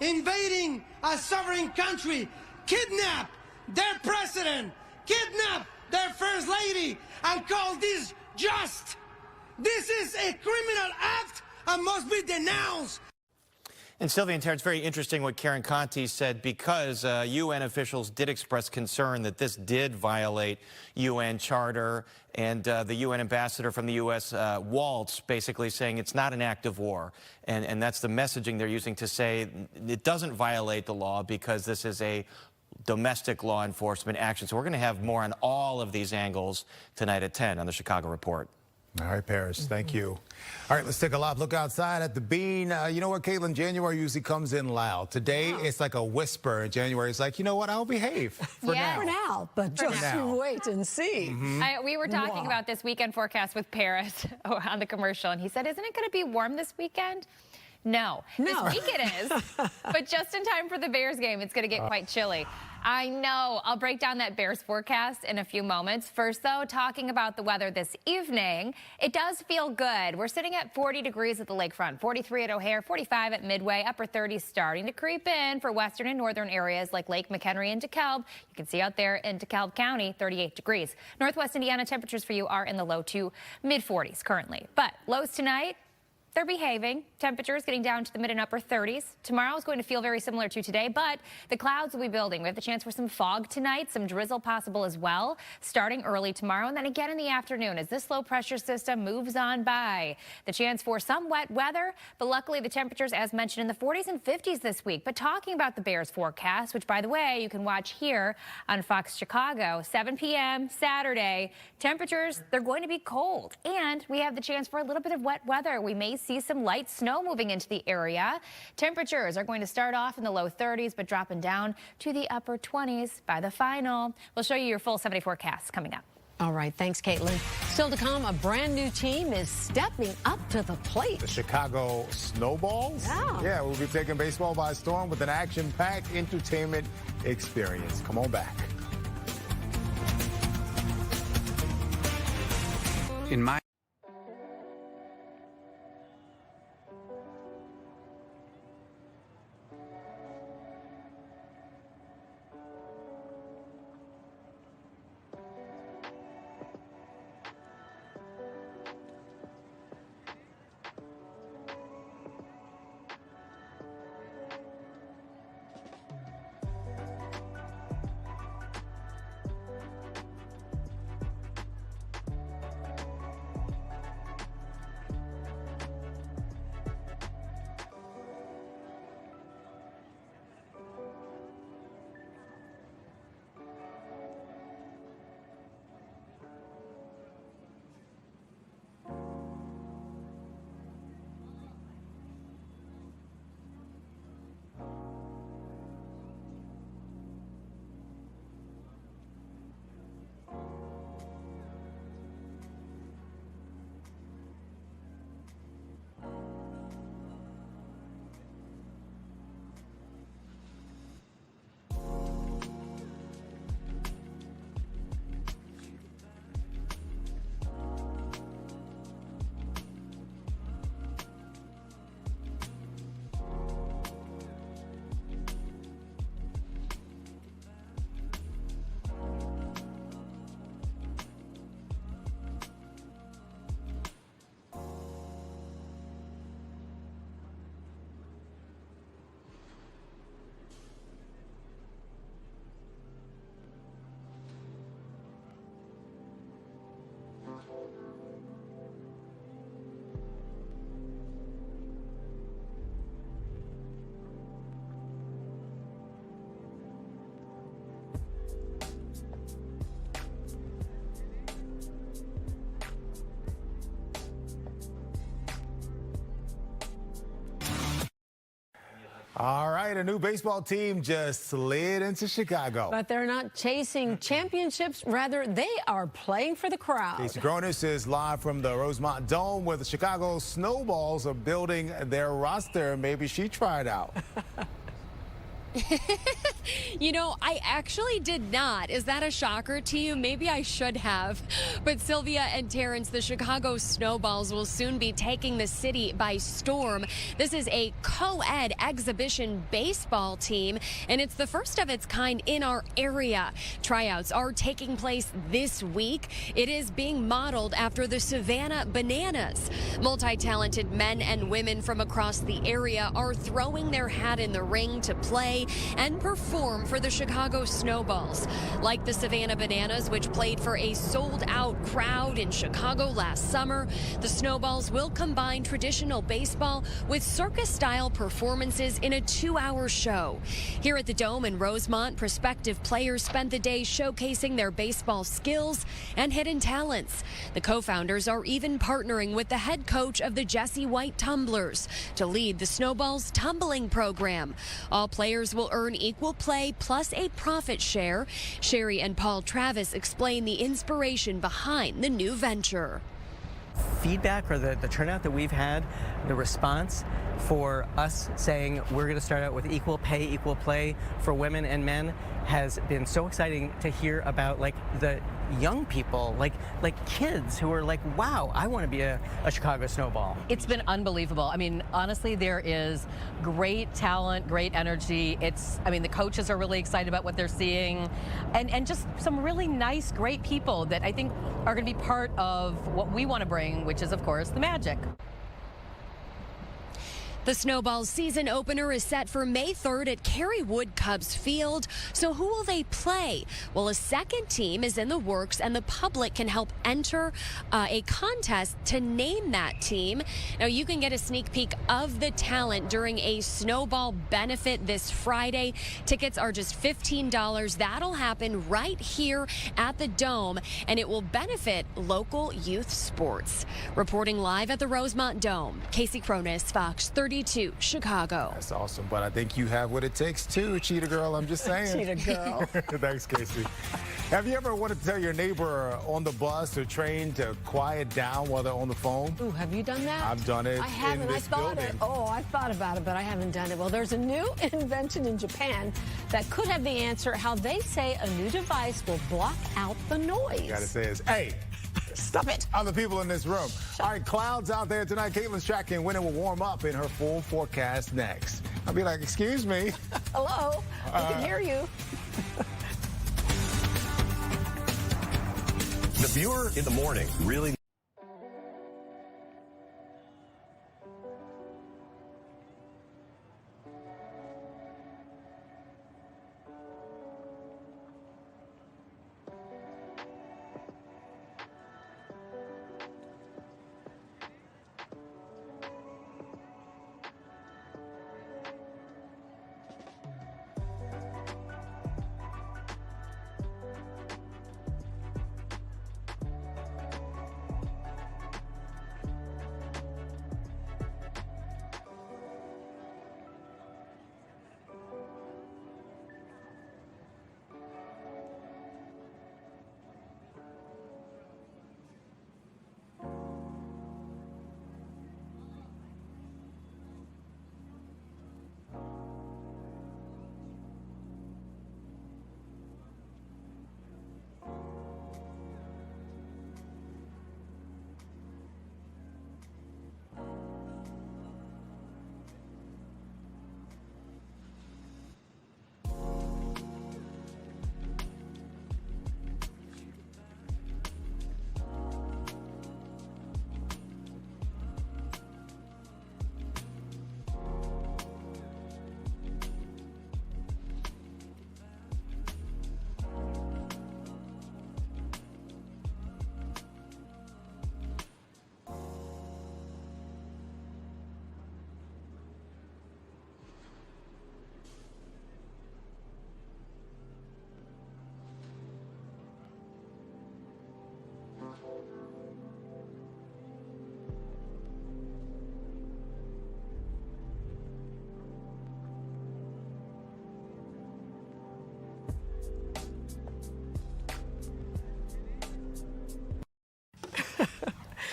invading a sovereign country, kidnap their president, kidnap their first lady, and call this just. This is a criminal act and must be denounced. And Sylvia and Terrence, very interesting what Karen Conti said, because UN officials did express concern that this did violate UN charter, and the UN ambassador from the U.S., Waltz, basically saying it's not an act of war. And that's the messaging they're using to say it doesn't violate the law because this is a domestic law enforcement action. So we're going to have more on all of these angles tonight at 10 on the Chicago Report. All right, Paris, thank you. All right, let's take a live look outside at the Bean. You know what, Caitlin? January usually comes in loud. Today, it's like a whisper. In January, it's like, you know what, I'll behave for now. For now, but just wait and see. We were talking about this weekend forecast with Paris on the commercial, and he said, isn't it going to be warm this weekend? No. This week it is, but just in time for the Bears game, it's going to get quite chilly. I know. I'll break down that Bears forecast in a few moments. First, though, talking about the weather this evening, it does feel good. We're sitting at 40 degrees at the lakefront, 43 at O'Hare, 45 at Midway, upper 30s starting to creep in for western and northern areas like Lake McHenry and DeKalb. You can see out there in DeKalb County, 38 degrees. Northwest Indiana temperatures for you are in the low to mid-40s currently. But lows tonight, they're behaving. Temperatures getting down to the mid and upper 30s. Tomorrow is going to feel very similar to today, but the clouds will be building. We have the chance for some fog tonight, some drizzle possible as well, starting early tomorrow and then again in the afternoon as this low pressure system moves on by. The chance for some wet weather, but luckily the temperatures, as mentioned, in the 40s and 50s this week. But talking about the Bears forecast, which, by the way, you can watch here on Fox Chicago, 7 p.m. Saturday, temperatures, they're going to be cold. And we have the chance for a little bit of wet weather. We may see some light snow moving into the area. Temperatures are going to start off in the low 30s, but dropping down to the upper 20s by the final. We'll show you your full 7-day forecast coming up. All right, thanks, Caitlin. Still to come, a brand new team is stepping up to the plate. The Chicago Snowballs? Yeah, we'll be taking baseball by storm with an action-packed entertainment experience. Come on back. In my right, a new baseball team just slid into Chicago. But they're not chasing championships. Rather, they are playing for the crowd. Casey Cronus is live from the Rosemont Dome where the Chicago Snowballs are building their roster. Maybe she tried out. You know, I actually did not. Is that a shocker to you? Maybe I should have. But Sylvia and Terrence, the Chicago Snowballs will soon be taking the city by storm. This is a co-ed exhibition baseball team, and it's the first of its kind in our area. Tryouts are taking place this week. It is being modeled after the Savannah Bananas. Multi-talented men and women from across the area are throwing their hat in the ring to play and perform for the Chicago Snowballs. Like the Savannah Bananas, which played for a sold-out crowd in Chicago last summer, the Snowballs will combine traditional baseball with circus-style performances in a 2-hour show. Here at the Dome in Rosemont, prospective players spent the day showcasing their baseball skills and hidden talents. The co-founders are even partnering with the head coach of the Jesse White Tumblers to lead the Snowballs tumbling program. All players will earn equal play plus a profit share. Sherry and Paul Travis explain the inspiration behind the new venture. Feedback or the turnout that we've had, the response for us saying we're going to start out with equal pay, equal play for women and men has been so exciting to hear about, like the young people, like kids who are like, wow, I want to be a Chicago Snowball. It's been unbelievable. I mean, honestly, there is great talent, great energy. The coaches are really excited about what they're seeing, and just some really nice, great people that I think are going to be part of what we want to bring, which is, of course, the magic. The Snowballs season opener is set for May 3rd at Kerry Wood Cubs Field. So who will they play? Well, a second team is in the works, and the public can help enter a contest to name that team. Now, you can get a sneak peek of the talent during a Snowball benefit this Friday. Tickets are just $15. That'll happen right here at the Dome, and it will benefit local youth sports. Reporting live at the Rosemont Dome, Casey Cronus, Fox 32, Chicago. That's awesome, but I think you have what it takes too, Cheetah Girl. I'm just saying. Cheetah Girl. Thanks, Casey. Have you ever wanted to tell your neighbor on the bus or train to quiet down while they're on the phone? Ooh, have you done that? I've done it. I haven't. In this building. I thought about it, but I haven't done it. Well, there's a new invention in Japan that could have the answer. How they say a new device will block out the noise. You gotta say is, hey. Stop it. Other people in this room. All right, clouds out there tonight. Caitlin's tracking when it will warm up in her full forecast next. I'll be like, excuse me. Hello. I can hear you. The viewer in the morning really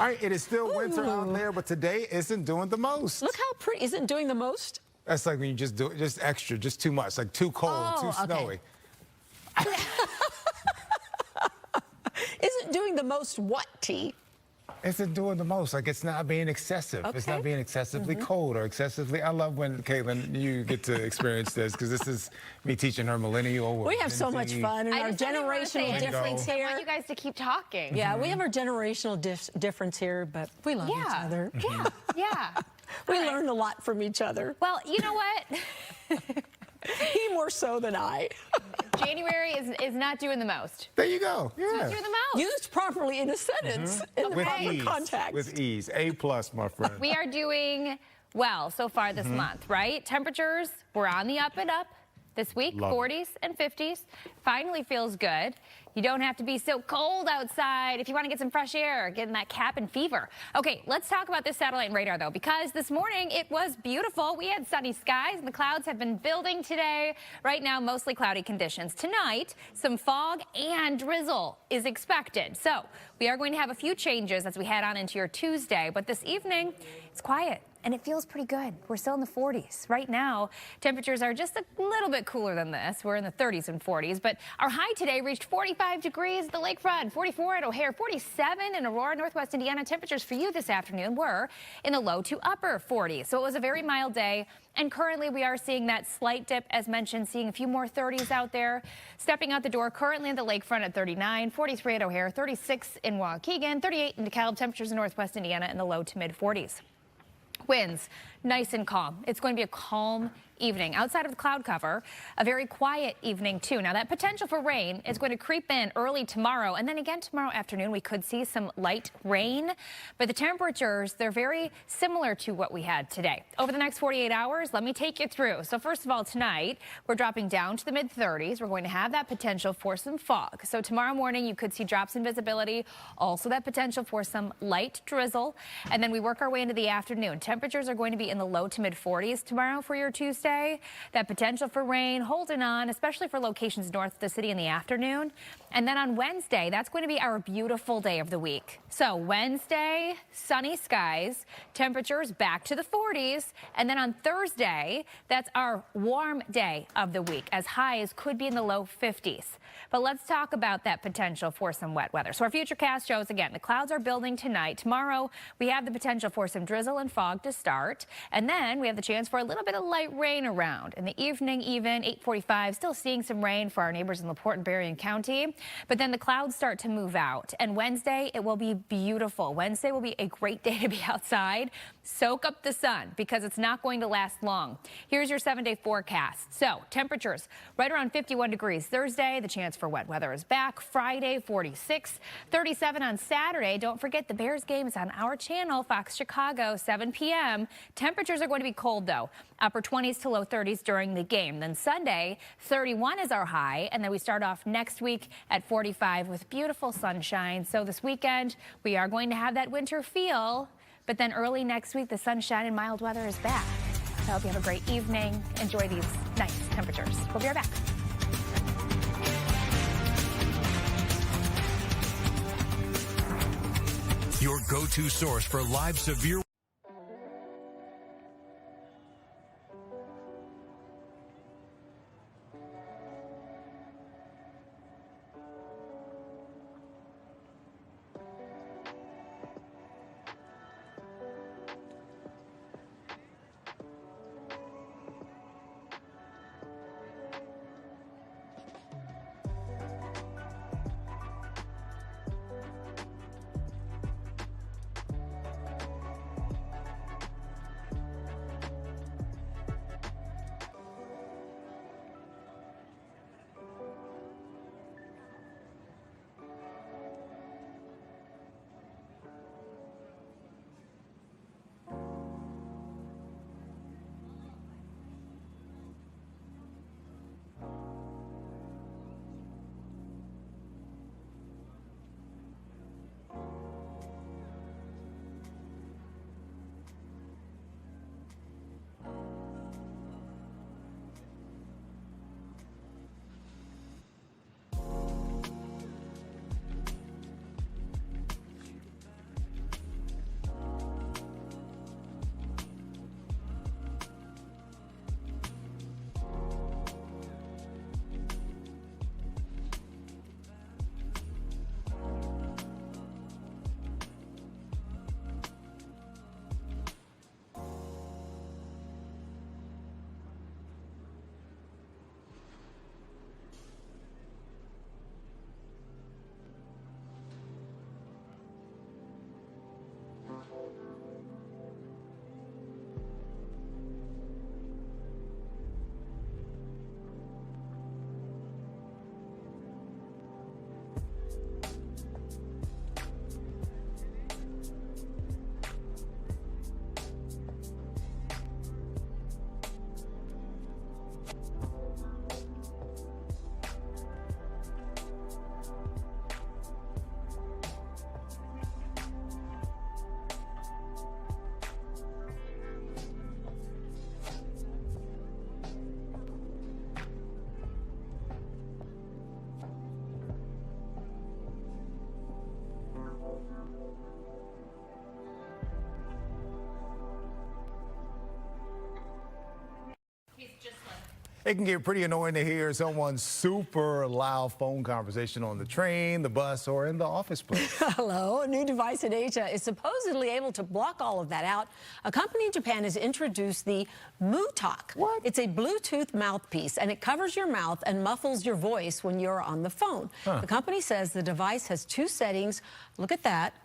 All right, it is still winter out there, but today isn't doing the most. Look how pretty. Isn't doing the most? That's like when you just do it, just extra, just too much, like too cold, too snowy. Isn't doing the most what, T? Isn't doing the most. Like it's not being excessive. It's not being excessively cold or excessively. I love when, Caitlin, you get to experience this because this is me teaching her millennial. We have so much fun and our generational difference here. I want you guys to keep talking. Yeah, we have our generational difference here, but we love each other. Yeah, yeah. We learned a lot from each other. Well, you know what? He more so than I. January is not doing the most. There you go. It's not doing the most. Used properly in a sentence, in the proper context. With ease. A+, my friend. We are doing well so far this month, right? Temperatures, we're on the up and up this week, 40s and 50s. Finally feels good. You don't have to be so cold outside if you want to get some fresh air, getting that cabin fever. Okay, let's talk about this satellite and radar, though, because this morning it was beautiful. We had sunny skies, and the clouds have been building today. Right now, mostly cloudy conditions. Tonight, some fog and drizzle is expected. So we are going to have a few changes as we head on into your Tuesday, but this evening, it's quiet. And it feels pretty good. We're still in the 40s. Right now, temperatures are just a little bit cooler than this. We're in the 30s and 40s, but our high today reached 45 degrees at the lakefront, 44 at O'Hare, 47 in Aurora, Northwest Indiana. Temperatures for you this afternoon were in the low to upper 40s. So it was a very mild day. And currently we are seeing that slight dip, as mentioned, seeing a few more 30s out there. Stepping out the door currently at the lakefront at 39, 43 at O'Hare, 36 in Waukegan, 38 in DeKalb. Temperatures in Northwest Indiana in the low to mid 40s. Winds, nice and calm. It's going to be a calm evening. Outside of the cloud cover, a very quiet evening, too. Now, that potential for rain is going to creep in early tomorrow, and then again tomorrow afternoon, we could see some light rain. But the temperatures, they're very similar to what we had today. Over the next 48 hours, let me take you through. So first of all, tonight, we're dropping down to the mid-30s. We're going to have that potential for some fog. So tomorrow morning, you could see drops in visibility, also that potential for some light drizzle. And then we work our way into the afternoon. Temperatures are going to be in the low to mid-40s tomorrow for your Tuesday. That potential for rain holding on, especially for locations north of the city in the afternoon. And then on Wednesday, that's going to be our beautiful day of the week. So Wednesday, sunny skies, temperatures back to the 40s. And then on Thursday, that's our warm day of the week, as highs could be in the low 50s. But let's talk about that potential for some wet weather. So our futurecast shows, again, the clouds are building tonight. Tomorrow, we have the potential for some drizzle and fog to start. And then we have the chance for a little bit of light rain around. In the evening, even 8:45, still seeing some rain for our neighbors in LaPorte and Berrien County. But then the clouds start to move out. And Wednesday, it will be beautiful. Wednesday will be a great day to be outside. Soak up the sun because it's not going to last long. Here's your 7-day forecast. So temperatures right around 51 degrees Thursday. The chance for wet weather is back. Friday, 46, 37 on Saturday. Don't forget the Bears game is on our channel, Fox Chicago, 7 p.m. Temperatures are going to be cold, though. Upper 20s to low 30s during the game. Then Sunday, 31 is our high. And then we start off next week at 45 with beautiful sunshine. So this weekend, we are going to have that winter feel. But then early next week, the sunshine and mild weather is back. I hope you have a great evening. Enjoy these nice temperatures. We'll be right back. Your go-to source for live severe It can get pretty annoying to hear someone's super loud phone conversation on the train, the bus, or in the office place. Hello. A new device in Asia is supposedly able to block all of that out. A company in Japan has introduced the MooTalk. What? It's a Bluetooth mouthpiece, and it covers your mouth and muffles your voice when you're on the phone. The company says the device has 2 settings. Look at that.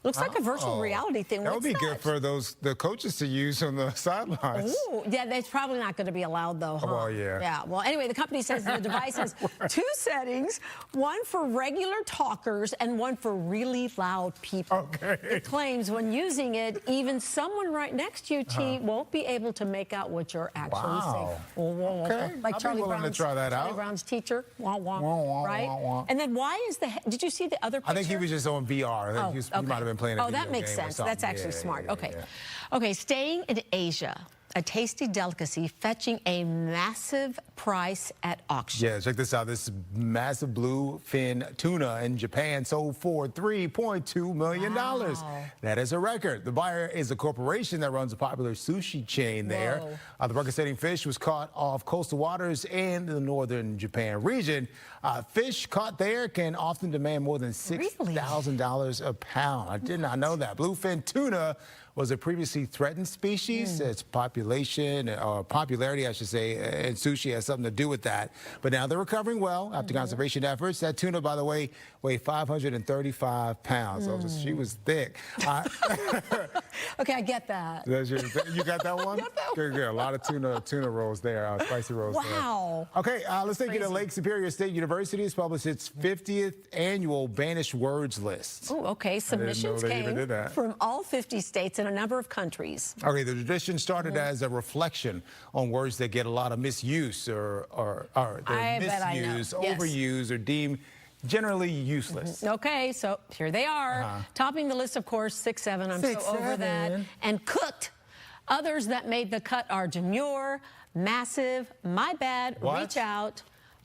Looks like a virtual reality thing. That would be good for the coaches to use on the sidelines. Ooh, yeah, that's probably not going to be allowed, though, huh? Well, yeah. Yeah, well, anyway, the company says the device has 2 settings, one for regular talkers and one for really loud people. Okay. It claims when using it, even someone right next to you, T, won't be able to make out what you're actually saying. Okay. Like I'd Charlie be willing Brown's, to try that Charlie out. Brown's teacher, right? And then why is did you see the other picture? I think he was just on VR. I think he might have been playing a video that makes game or sense. something. That's actually smart. Yeah, okay. yeah. Okay, staying in Asia, a tasty delicacy fetching a massive price at auction. Yeah, check this out. This massive bluefin tuna in Japan sold for $3.2 million. Wow. That is a record. The buyer is a corporation that runs a popular sushi chain there. The record-setting fish was caught off coastal waters in the northern Japan region. Fish caught there can often demand more than $6,000 a pound. I did not know that. Bluefin tuna was a previously threatened species. Its population, or popularity, I should say, in sushi has something to do with that. But now they're recovering well after conservation efforts. That tuna, by the way, weighed 535 pounds. So she was thick. Okay, I get that. You got that one? Good. A lot of tuna rolls there, spicy rolls there. Okay, let's take you to Lake Superior State University. It's published its 50th annual banished words list. Oh, okay. Submissions came from all 50 states and a number of countries. Okay, the tradition started as a reflection on words that get a lot of misuse or they're misused, overused, or deemed generally useless. Okay, so here they are. Topping the list, of course, 6, 7. I'm so over that. And cooked. Others that made the cut are demure, massive, my bad, reach out.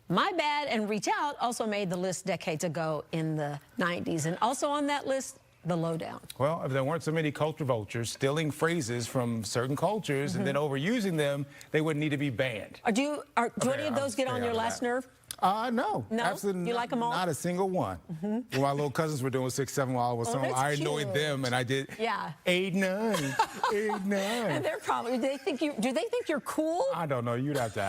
My bad and reach out also made the list decades ago in the 90s. And also on that list, the lowdown. Well, if there weren't so many culture vultures stealing phrases from certain cultures and then overusing them, they wouldn't need to be banned. Do any of those get on your last nerve? No. Absolutely. You like them all? Not a single one. When my little cousins were doing 6, 7 while I was home, I annoyed them and I did 8, 9, 8, 9. And they're probably, do they think you're cool? I don't know. You'd have to ask.